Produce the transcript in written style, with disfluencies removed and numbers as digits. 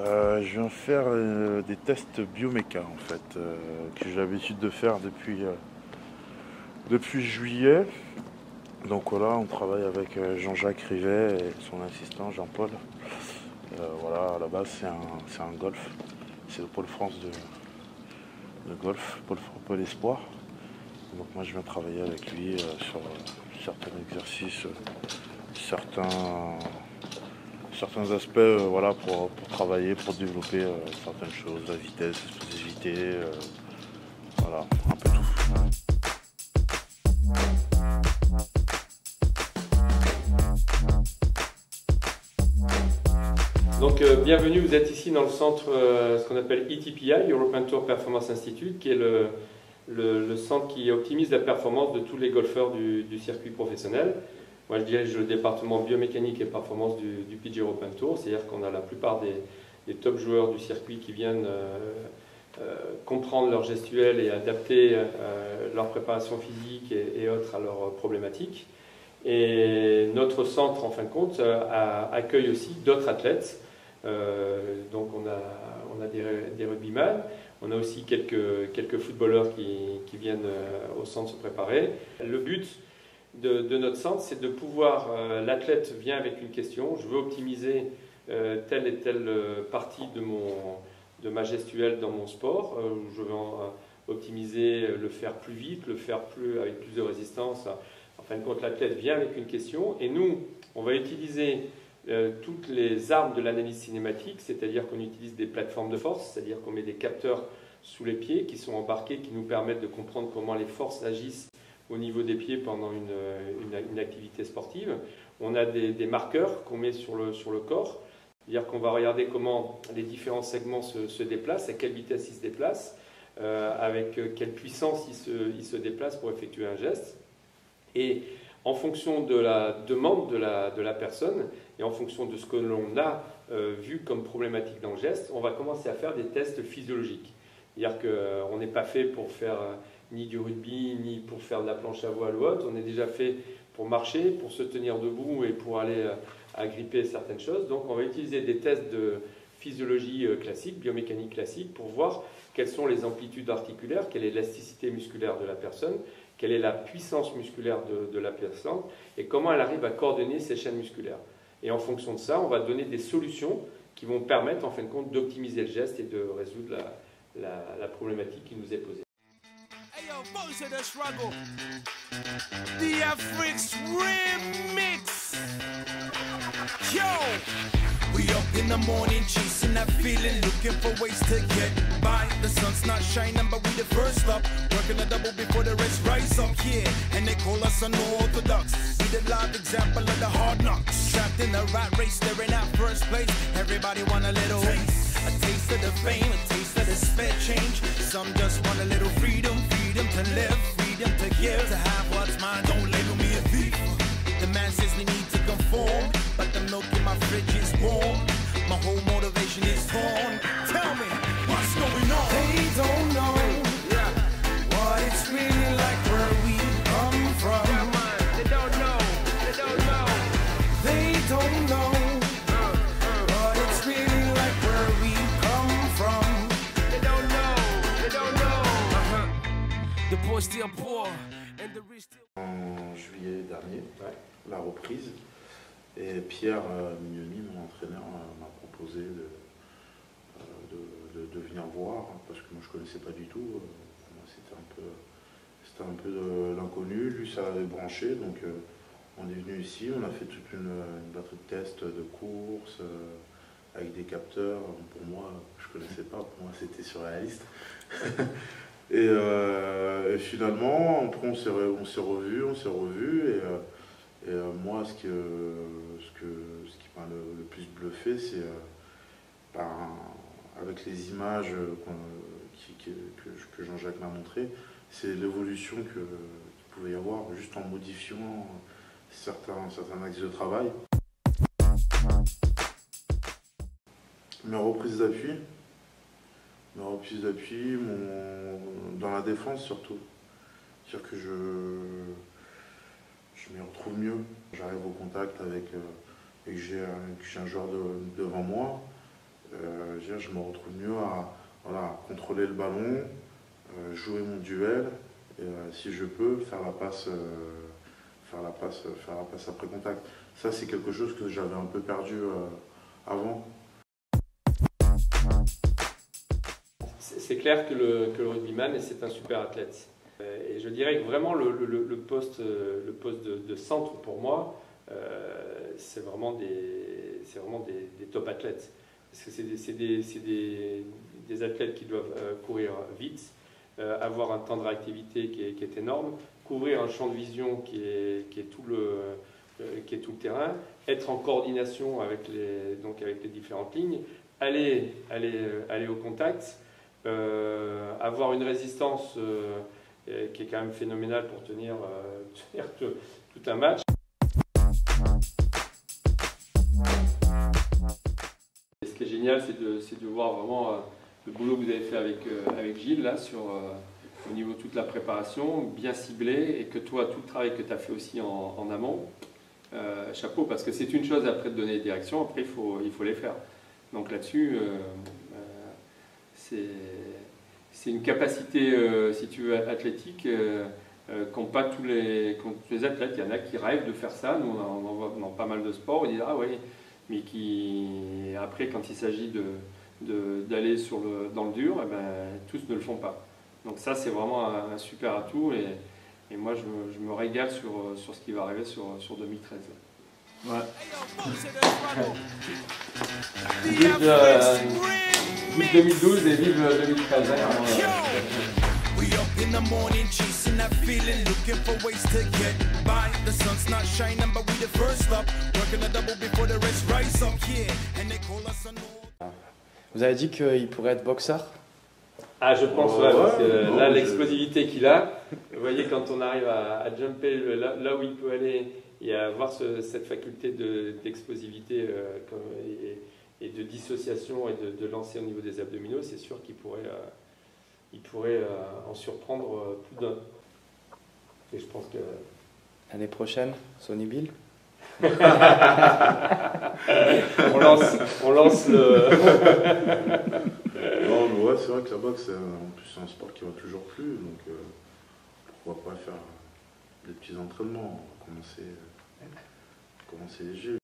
Je viens faire des tests bioméca en fait, que j'ai l'habitude de faire depuis juillet. Donc voilà, on travaille avec Jean-Jacques Rivet et son assistant Jean-Paul. Voilà, à la base c'est un golf, c'est le pôle France de golf, pôle espoir. Donc moi je viens travailler avec lui sur certains exercices, certains aspects voilà, pour travailler, pour développer certaines choses, la vitesse, l'explosivité, voilà, un peu tout. Donc bienvenue, vous êtes ici dans le centre, ce qu'on appelle ETPI, European Tour Performance Institute, qui est le centre qui optimise la performance de tous les golfeurs du circuit professionnel. Moi je dirige le département biomécanique et performance du PGA European Tour, c'est-à-dire qu'on a la plupart des top joueurs du circuit qui viennent comprendre leur gestuelle et adapter leur préparation physique et autres à leurs problématiques. Et notre centre, en fin de compte, accueille aussi d'autres athlètes. Donc on a des rugbyman, on a aussi quelques footballeurs qui viennent au centre se préparer. Le but de notre centre, c'est de pouvoir, l'athlète vient avec une question, je veux optimiser telle et telle partie de ma gestuelle dans mon sport, je veux optimiser, le faire plus vite, le faire avec plus de résistance. En fin de compte, l'athlète vient avec une question et nous, on va utiliser toutes les armes de l'analyse cinématique, c'est-à-dire qu'on utilise des plateformes de force, c'est-à-dire qu'on met des capteurs sous les pieds qui sont embarqués, qui nous permettent de comprendre comment les forces agissent au niveau des pieds pendant une activité sportive. On a des marqueurs qu'on met sur le corps, c'est-à-dire qu'on va regarder comment les différents segments se déplacent, à quelle vitesse ils se déplacent, avec quelle puissance ils se déplacent pour effectuer un geste. Et en fonction de la demande de la personne et en fonction de ce que l'on a vu comme problématique dans le geste, on va commencer à faire des tests physiologiques. C'est-à-dire qu'on n'est pas fait pour faire ni du rugby, ni pour faire de la planche à voile ou autre. On est déjà fait pour marcher, pour se tenir debout et pour aller agripper certaines choses. Donc on va utiliser des tests de physiologie classique, biomécanique classique, pour voir quelles sont les amplitudes articulaires, quelle est l'élasticité musculaire de la personne, quelle est la puissance musculaire de la personne et comment elle arrive à coordonner ses chaînes musculaires. Et en fonction de ça, on va donner des solutions qui vont permettre en fin de compte d'optimiser le geste et de résoudre la problématique qui nous est posée. Hey yo, voice of the struggle. The Afrix remix. Yo, we up in the morning chasing that feeling, looking for ways to get by. The sun's not shining, but we the first up, working a double before the rest rise up. Yeah, and they call us unorthodox. We the live example of the hard knocks. Trapped in the rat race, staring at first place. Everybody want a little taste, a taste of the fame, a taste of the spare change. Some just want a little freedom, freedom to live, freedom to give, to have what's mine. Don't label me a thief. The man says we need to conform, but the milk in my fridge is warm. My whole motivation is torn. Tell me, what's going on? They don't know what it's really like where we come from. Yeah, man, they don't know. They don't know. They don't know what it's really like where we come from. They don't know. They don't know. The poor still poor and the rich still. En juillet dernier, la reprise, et Pierre Mignoni, mon entraîneur, m'a proposé de venir voir, parce que moi je ne connaissais pas du tout, c'était un peu de l'inconnu, lui ça avait branché, donc on est venu ici, on a fait toute une batterie de tests de course, avec des capteurs. Pour moi, je ne connaissais pas, pour moi c'était surréaliste. Et finalement, après on s'est revus, et moi ce qui m'a le plus bluffé, c'est avec les images que Jean-Jacques m'a montrées, c'est l'évolution qu'il pouvait y avoir juste en modifiant certains axes de travail. Mes reprises d'appui, dans la défense surtout. C'est-à-dire que je m'y retrouve mieux. J'arrive au contact avec, et que j'ai un joueur devant moi. je me retrouve mieux à voilà, contrôler le ballon, jouer mon duel, et si je peux, faire la passe après contact. Ça, c'est quelque chose que j'avais un peu perdu avant. C'est clair que le rugbyman, c'est un super athlète. Et je dirais que vraiment le poste de centre, pour moi, c'est vraiment des top athlètes. Parce que c'est des athlètes qui doivent courir vite, avoir un temps de réactivité qui est énorme, couvrir un champ de vision qui est tout le terrain, être en coordination avec les différentes lignes, aller au contact, avoir une résistance qui est quand même phénoménale pour tenir tout un match. Et ce qui est génial, c'est de voir vraiment le boulot que vous avez fait avec Gilles là, au niveau de toute la préparation, bien ciblé, et que toi, tout le travail que tu as fait aussi en amont, chapeau, parce que c'est une chose après de donner des directions, après il faut les faire. Donc là-dessus, c'est une capacité, si tu veux, athlétique qu'ont pas tous les athlètes. Il y en a qui rêvent de faire ça, nous on en voit dans pas mal de sports, on dit ah oui, mais qui après quand il s'agit d'aller dans le dur, eh ben, tous ne le font pas. Donc ça c'est vraiment un super atout, et moi je me régale sur ce qui va arriver sur 2013. Ouais. Vive 2012 et vive 2013. We up in the morning chasing that feeling, looking for ways to get by. The sun's not shining, but we the first up, working a double before the rest rise up, yeah. And they call us an. Vous avez dit qu'il pourrait être boxeur? Ah, je pense, ouais, parce que là, l'explosivité qu'il a, vous voyez, quand on arrive à jumper là où il peut aller et à avoir cette faculté d'explosivité et de dissociation et de lancer au niveau des abdominaux, c'est sûr qu'il pourrait en surprendre plus d'un. Et je pense que... L'année prochaine, Sonny Bill. on lance le... Non, mais ouais, c'est vrai que la boxe, en plus, c'est un sport qui m'a toujours plu, donc pourquoi pas faire des petits entraînements, commencer léger.